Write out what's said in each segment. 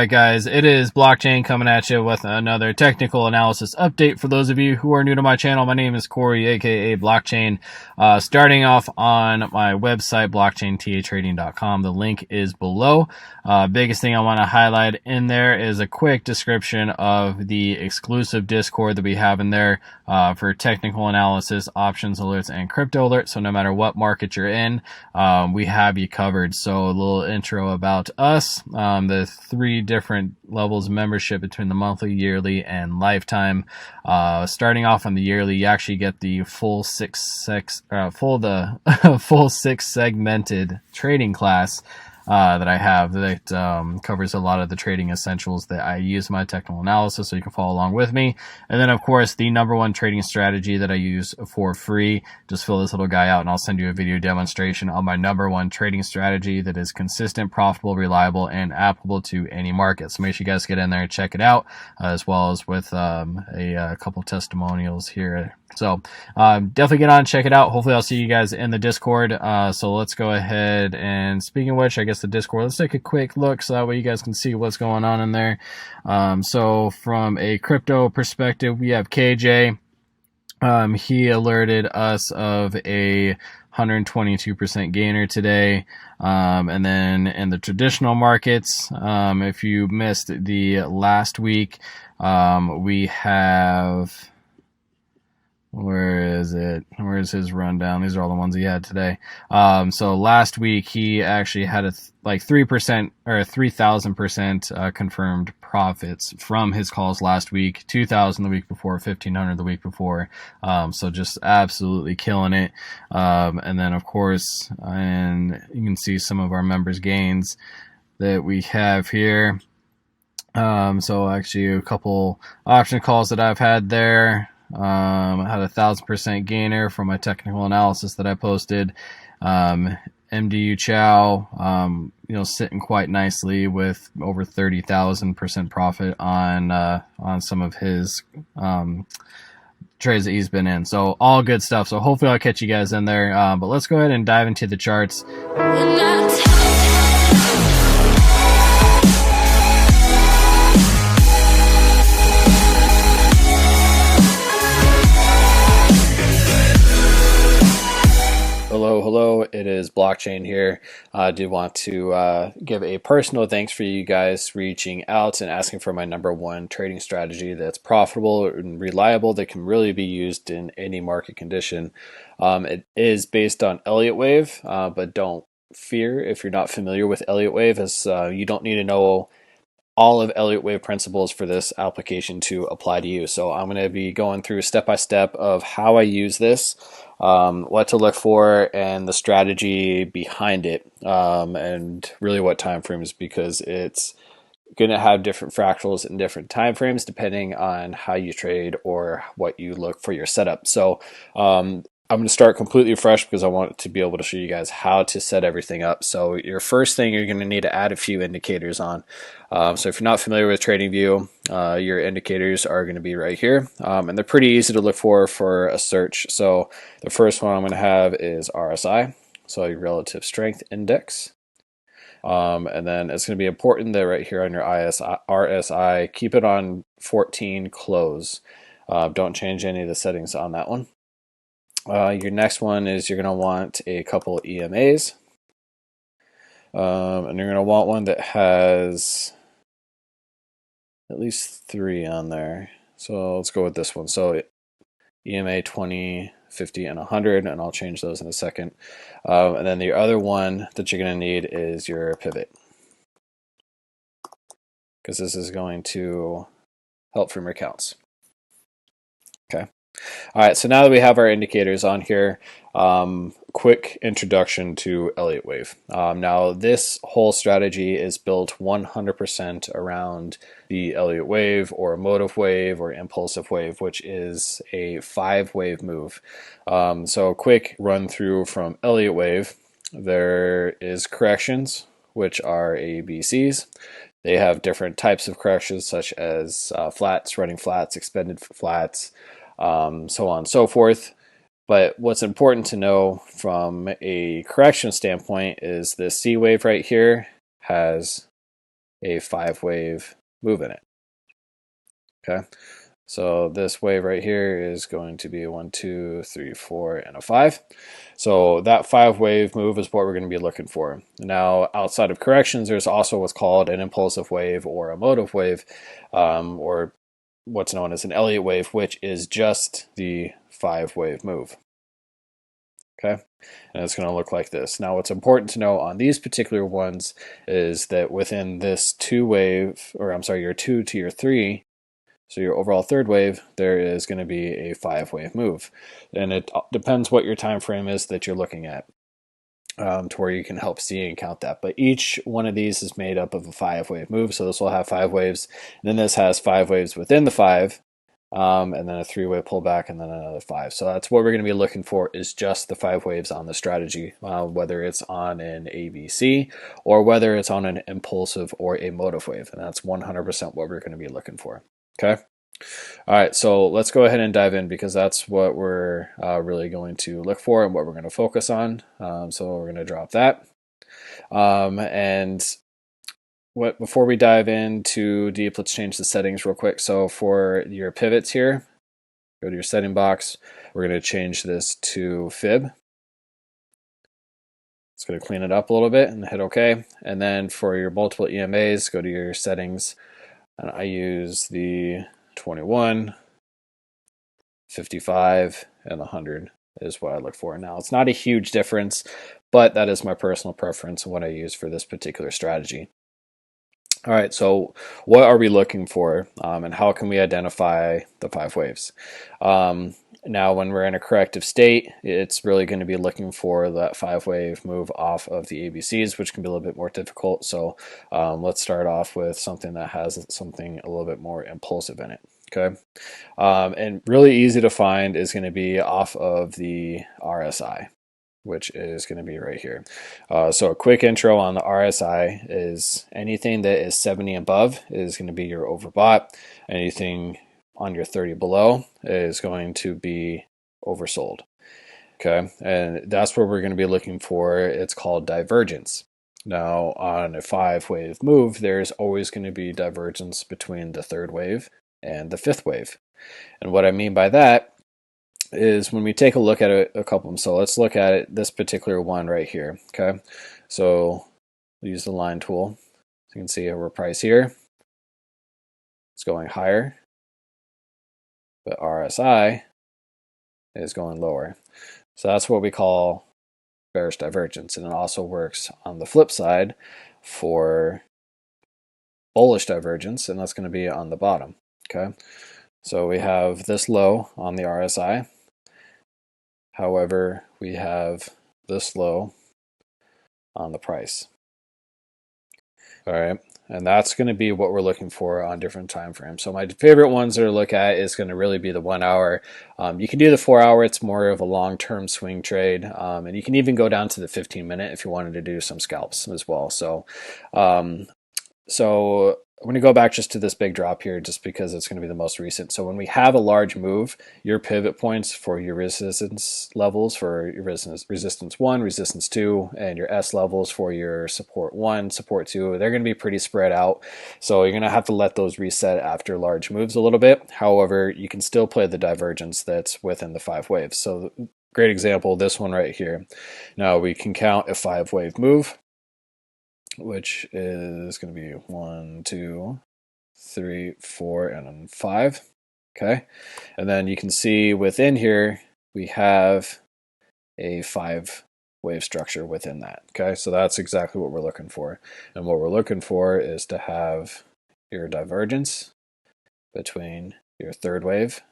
Alright guys, it is Blockchain coming at you with another technical analysis update. For those of you who are new to my channel, my name is Corey, aka Blockchain. Starting off on my website, blockchaintrading.com. The link is below. Biggest thing I want to highlight in there is a quick description of the exclusive Discord that we have in there for technical analysis, options alerts, and crypto alerts. So no matter what market you're in, we have you covered. So a little intro about us. The three different levels of membership between the monthly, yearly, and lifetime. Starting off on the yearly, you actually get the full six segmented trading class that I have that covers a lot of the trading essentials that I use in my technical analysis, so you can follow along with me. And then, of course, the #1 trading strategy that I use for free. Just fill this little guy out, and I'll send you a video demonstration on my #1 trading strategy that is consistent, profitable, reliable, and applicable to any market. So make sure you guys get in there and check it out, as well as with a couple testimonials here. So definitely get on and check it out. Hopefully I'll see you guys in the Discord. So let's go ahead, and speaking of which, I guess the Discord, let's take a quick look so that way you guys can see what's going on in there. So from a crypto perspective, we have KJ. He alerted us of a 122% gainer today. And then in the traditional markets, if you missed the last week, we have... Where is it? Where's his rundown? These are all the ones he had today. So last week he actually had like 3% or 3,000% confirmed profits from his calls last week. 2,000 the week before, 1,500 the week before. So just absolutely killing it. And then of course, and you can see some of our members' gains that we have here. So actually a couple option calls that I've had there. I had 1,000% gainer from my technical analysis that I posted. MDU Chow, sitting quite nicely with over 30,000% profit on some of his trades that he's been in. So all good stuff. So hopefully I'll catch you guys in there. But let's go ahead and dive into the charts. Hello, it is Blockchain here. I do want to give a personal thanks for you guys reaching out and asking for my #1 trading strategy that's profitable and reliable, that can really be used in any market condition. It is based on Elliott Wave, but don't fear if you're not familiar with Elliott Wave, as you don't need to know all of Elliott Wave principles for this application to apply to you. So I'm going to be going through step by step of how I use this, what to look for, and the strategy behind it, and really what time frames, because it's going to have different fractals and different time frames depending on how you trade or what you look for your setup. So I'm going to start completely fresh because I want to be able to show you guys how to set everything up. So your first thing, you're going to need to add a few indicators on. So if you're not familiar with TradingView, your indicators are going to be right here. And they're pretty easy to look for a search. So the first one I'm going to have is RSI, so your relative strength index. And then it's going to be important that right here on your RSI, keep it on 14 close. Don't change any of the settings on that one. Your next one is you're going to want a couple EMAs, and you're going to want one that has at least 3 on there. So let's go with this one. So EMA 20, 50, and 100, and I'll change those in a second. And then the other one that you're going to need is your pivot, because this is going to help from your counts. Okay. All right, so now that we have our indicators on here, quick introduction to Elliott Wave. Now, this whole strategy is built 100% around the Elliott Wave, or emotive wave, or impulsive wave, which is a 5-wave move. So quick run through from Elliott Wave. There is corrections, which are ABCs. They have different types of corrections, such as flats, running flats, extended flats, so on and so forth. But what's important to know from a correction standpoint is the C wave right here has a 5-wave move in it. Okay, so this wave right here is going to be a 1, 2, 3, 4, and a 5. So that 5-wave move is what we're going to be looking for. Now, outside of corrections, there's also what's called an impulsive wave or a motive wave, or what's known as an Elliott wave, which is just the 5-wave move. Okay, and it's going to look like this. Now, what's important to know on these particular ones is that within this your 2 to your 3, so your overall third wave, there is going to be a 5-wave move. And it depends what your time frame is that you're looking at, to where you can help see and count that. But each one of these is made up of a 5-wave move. So this will have 5 waves. And then this has 5 waves within the 5, and then a 3-wave pullback, and then another 5. So that's what we're going to be looking for, is just the 5 waves on the strategy, whether it's on an ABC or whether it's on an impulsive or a motive wave. And that's 100% what we're going to be looking for. Okay. All right, so let's go ahead and dive in, because that's what we're really going to look for and what we're going to focus on. So we're going to drop that. Before we dive in too deep, let's change the settings real quick. So for your pivots here, go to your setting box. We're going to change this to fib. It's going to clean it up a little bit and hit OK. And then for your multiple EMAs, go to your settings. And I use the 21, 55, and 100 is what I look for. Now, it's not a huge difference, but that is my personal preference and what I use for this particular strategy. All right, so what are we looking for, and how can we identify the 5 waves? Now, when we're in a corrective state, it's really going to be looking for that 5-wave move off of the ABCs, which can be a little bit more difficult. So let's start off with something that has something a little bit more impulsive in it. Okay, and really easy to find is going to be off of the RSI, which is going to be right here. So a quick intro on the RSI is anything that is 70 above is going to be your overbought. Anything on your 30 below is going to be oversold. Okay, and that's what we're going to be looking for. It's called divergence. Now, on a 5-wave move, there's always going to be divergence between the 3rd wave and the 5th wave. And what I mean by that is when we take a look at a couple of them. So let's look at it, this particular one right here. Okay, so we'll use the line tool. So you can see our price here. It's going higher, but RSI is going lower. So that's what we call bearish divergence. And it also works on the flip side for bullish divergence, and that's going to be on the bottom. Okay, so we have this low on the RSI. However, we have this low on the price. All right, and that's going to be what we're looking for on different time frames. So my favorite ones to look at is going to really be the 1 hour. You can do the 4 hour. It's more of a long-term swing trade, and you can even go down to the 15-minute if you wanted to do some scalps as well. So I'm going to go back just to this big drop here, just because it's going to be the most recent. So when we have a large move, your pivot points for your resistance levels for your resistance 1, resistance 2, and your S levels for your support 1, support 2, they're going to be pretty spread out. So you're going to have to let those reset after large moves a little bit. However, you can still play the divergence that's within the 5 waves. So great example, this one right here. Now we can count a 5-wave move, which is going to be 1, 2, 3, 4, and then 5. Okay, and then you can see within here we have a 5-wave structure within that. Okay, so that's exactly what we're looking for, and what we're looking for is to have your divergence between your 3rd wave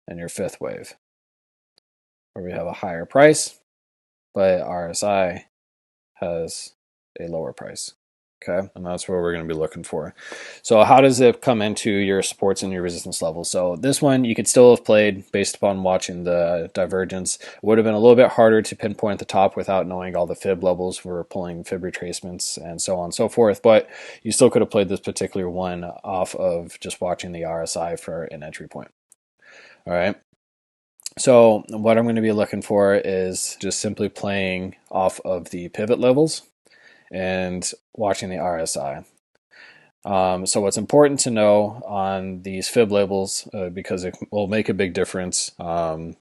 and your 5th wave, where we have a higher price, but RSI has a lower price. Okay, and that's what we're going to be looking for. So how does it come into your supports and your resistance levels? So this one you could still have played based upon watching the divergence. It would have been a little bit harder to pinpoint the top without knowing all the fib levels for pulling fib retracements and so on and so forth, but you still could have played this particular one off of just watching the RSI for an entry point. All right, so what I'm going to be looking for is just simply playing off of the pivot levels and watching the RSI. So what's important to know on these fib labels, because it will make a big difference on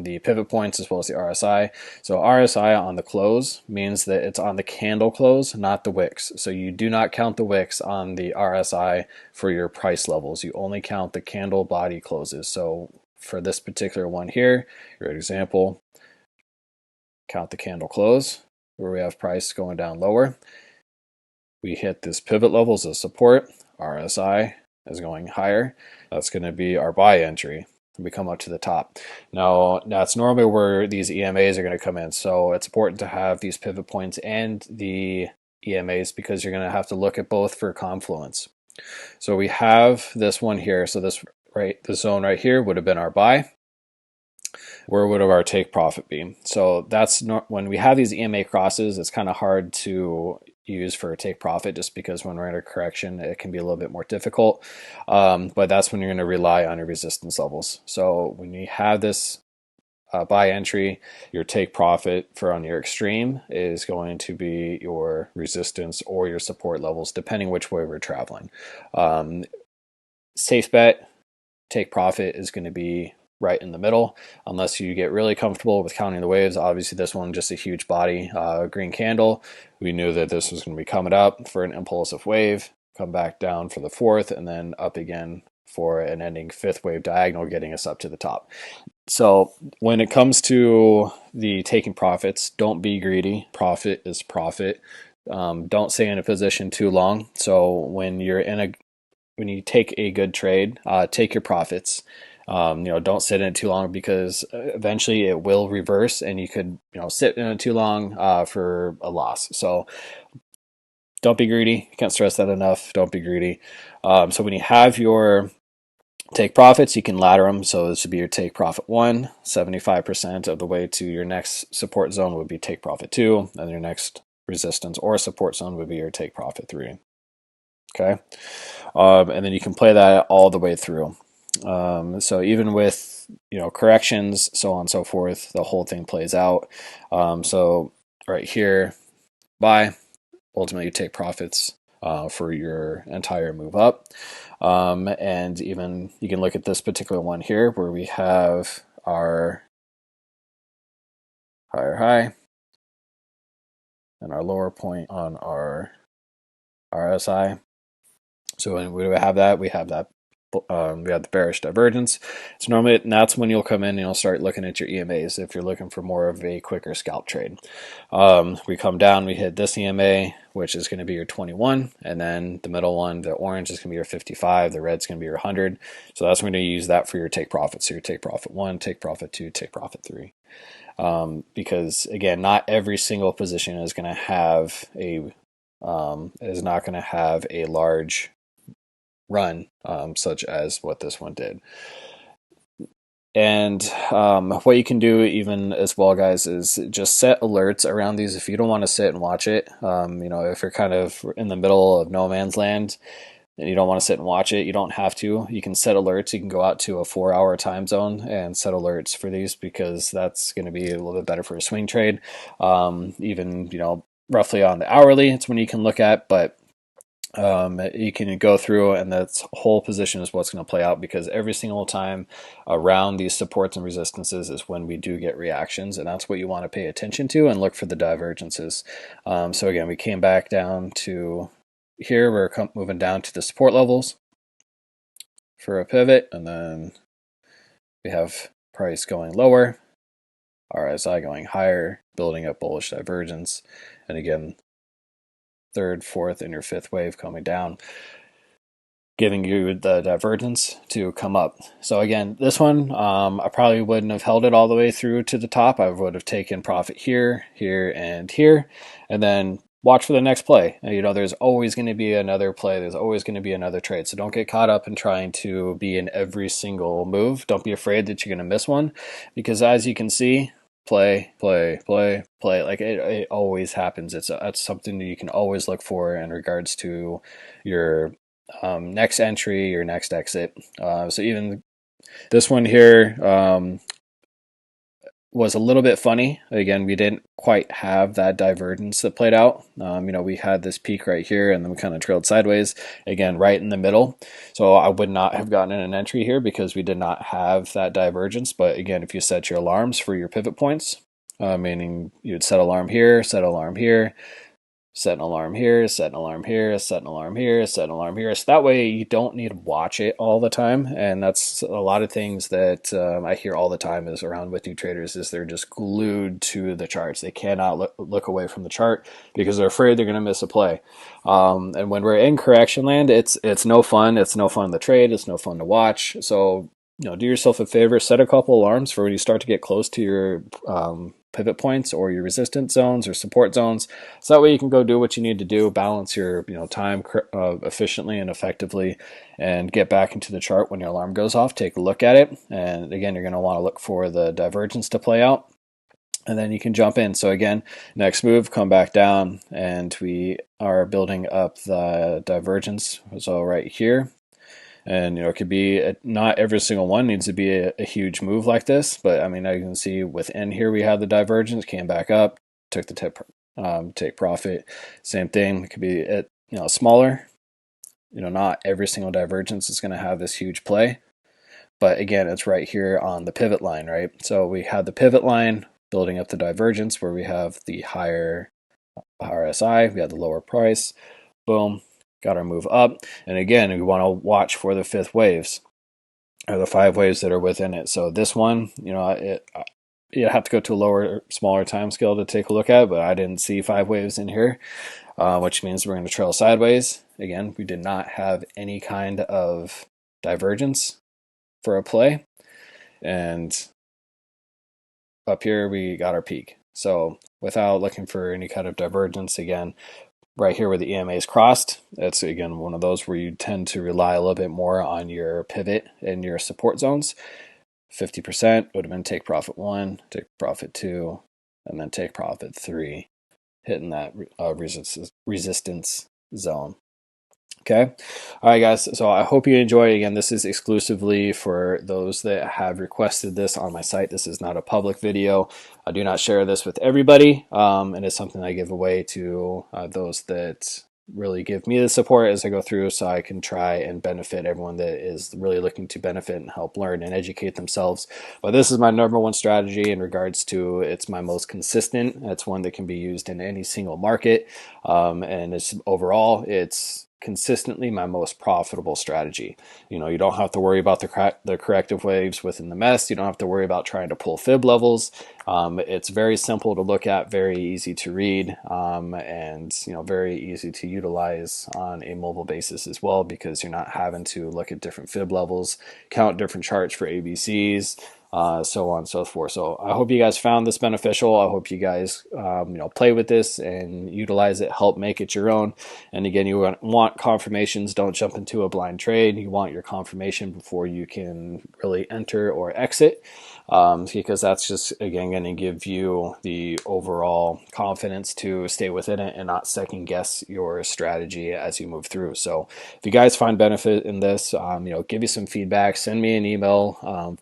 the pivot points as well as the RSI. So RSI on the close means that it's on the candle close, not the wicks. So you do not count the wicks on the RSI for your price levels. You only count the candle body closes. So for this particular one here, your example, count the candle close where we have price going down lower. We hit this pivot level as a support. RSI is going higher. That's going to be our buy entry. We come up to the top. Now, that's normally where these EMAs are going to come in. So it's important to have these pivot points and the EMAs because you're going to have to look at both for confluence. So we have this one here. So this zone right here would have been our buy. Where would our take profit be? So that's not, when we have these EMA crosses, it's kind of hard to use for a take profit just because when we're in a correction, it can be a little bit more difficult. But that's when you're going to rely on your resistance levels. So when you have this buy entry, your take profit for on your extreme is going to be your resistance or your support levels, depending which way we're traveling. Safe bet, take profit is going to be right in the middle, unless you get really comfortable with counting the waves. Obviously, this one just a huge body, green candle. We knew that this was going to be coming up for an impulsive wave, come back down for the fourth, and then up again for an ending fifth wave diagonal, getting us up to the top. So when it comes to the taking profits, don't be greedy. Profit is profit. Don't stay in a position too long. So when you take a good trade, take your profits. Don't sit in it too long because eventually it will reverse, and you could, sit in it too long for a loss. So don't be greedy. Can't stress that enough. Don't be greedy. So when you have your take profits, you can ladder them. So this would be your take profit 1, 75% of the way to your next support zone would be take profit 2, and your next resistance or support zone would be your take profit 3. Okay. And then you can play that all the way through. So even with, corrections, so on and so forth, the whole thing plays out. So right here, buy, ultimately you take profits for your entire move up. And even you can look at this particular one here where we have our higher high and our lower point on our RSI. So when we have that, we have the bearish divergence. So normally that's when you'll come in and you'll start looking at your EMAs if you're looking for more of a quicker scalp trade. We come down, we hit this EMA, which is going to be your 21, and then the middle one, the orange, is going to be your 55, the red's going to be your 100. So that's when you're going to use that for your take profit. So your take profit 1, take profit 2, take profit 3. Because again, not every single position is going to have is not going to have a large run, such as what this one did. And what you can do even as well, guys, is just set alerts around these if you don't want to sit and watch it. If you're kind of in the middle of no man's land and you don't want to sit and watch it, you don't have to. You can set alerts. You can go out to a 4-hour time zone and set alerts for these because that's going to be a little bit better for a swing trade. Even, roughly on the hourly, it's when you can look at, but you can go through, and that whole position is what's going to play out because every single time around these supports and resistances is when we do get reactions, and that's what you want to pay attention to and look for the divergences. So again, we came back down to here. We're moving down to the support levels for a pivot, and then we have price going lower, RSI going higher, building up bullish divergence, and again, third, fourth, and your fifth wave coming down, giving you the divergence to come up. So again, this one, I probably wouldn't have held it all the way through to the top. I would have taken profit here, here, and here, and then watch for the next play. There's always going to be another play. There's always going to be another trade. So don't get caught up in trying to be in every single move. Don't be afraid that you're going to miss one, because as you can see, play. Like it always happens. That's something that you can always look for in regards to your next entry, your next exit. So even this one here, was a little bit funny. Again, we didn't quite have that divergence that played out. We had this peak right here, and then we kind of trailed sideways, again, right in the middle. So I would not have gotten an entry here because we did not have that divergence. But again, if you set your alarms for your pivot points, meaning you'd set alarm here, set alarm here, set an alarm here, set an alarm here, set an alarm here, set an alarm here. So that way you don't need to watch it all the time. And that's a lot of things that I hear all the time is around with new traders is they're just glued to the charts. They cannot look away from the chart because they're afraid they're going to miss a play. And when we're in correction land, it's no fun. It's no fun to trade. It's no fun to watch. So do yourself a favor, set a couple alarms for when you start to get close to your pivot points or your resistance zones or support zones. So that way you can go do what you need to do, balance your time efficiently and effectively, and get back into the chart when your alarm goes off. Take a look at it, and again, you're going to want to look for the divergence to play out, and then you can jump in. So again, next move, come back down, and we are building up the divergence. So right here. And it could be not every single one needs to be a huge move like this, but I mean, now you can see within here we have the divergence, came back up, took the take profit. Same thing, it could be smaller. Not every single divergence is going to have this huge play, but again, it's right here on the pivot line, right? So we have the pivot line building up the divergence where we have the higher RSI, we have the lower price, boom. Got our move up, and again, we want to watch for the fifth waves or the 5 waves that are within it. So this one, you have to go to a smaller time scale to take a look at, but I didn't see 5 waves in here, which means we're going to trail sideways. Again, we did not have any kind of divergence for a play, and up here we got our peak. So without looking for any kind of divergence, again, right here where the EMA is crossed, that's again one of those where you tend to rely a little bit more on your pivot and your support zones. 50% would have been take profit 1, take profit 2, and then take profit 3, hitting that resistance zone. Okay. All right, guys. So I hope you enjoy. Again, this is exclusively for those that have requested this on my site. This is not a public video. I do not share this with everybody. And it's something I give away to those that really give me the support as I go through, so I can try and benefit everyone that is really looking to benefit and help learn and educate themselves. But this is my #1 strategy in regards to it's my most consistent. It's one that can be used in any single market. And it's it's consistently my most profitable strategy. You don't have to worry about the corrective waves within the mess. You don't have to worry about trying to pull fib levels. It's very simple to look at, very easy to read, and very easy to utilize on a mobile basis as well, because you're not having to look at different fib levels, count different charts for ABCs, so on and so forth. So I hope you guys found this beneficial. I hope you guys play with this and utilize it, help make it your own. And again, you want confirmations. Don't jump into a blind trade. You want your confirmation before you can really enter or exit, because that's just again going to give you the overall confidence to stay within it and not second guess your strategy as you move through. So if you guys find benefit in this, give me some feedback, send me an email,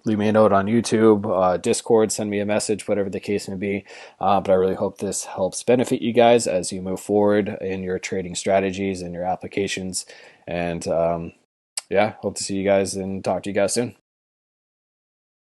leave me a note on YouTube, Discord, send me a message, whatever the case may be. But I really hope this helps benefit you guys as you move forward in your trading strategies and your applications. And yeah, hope to see you guys and talk to you guys soon.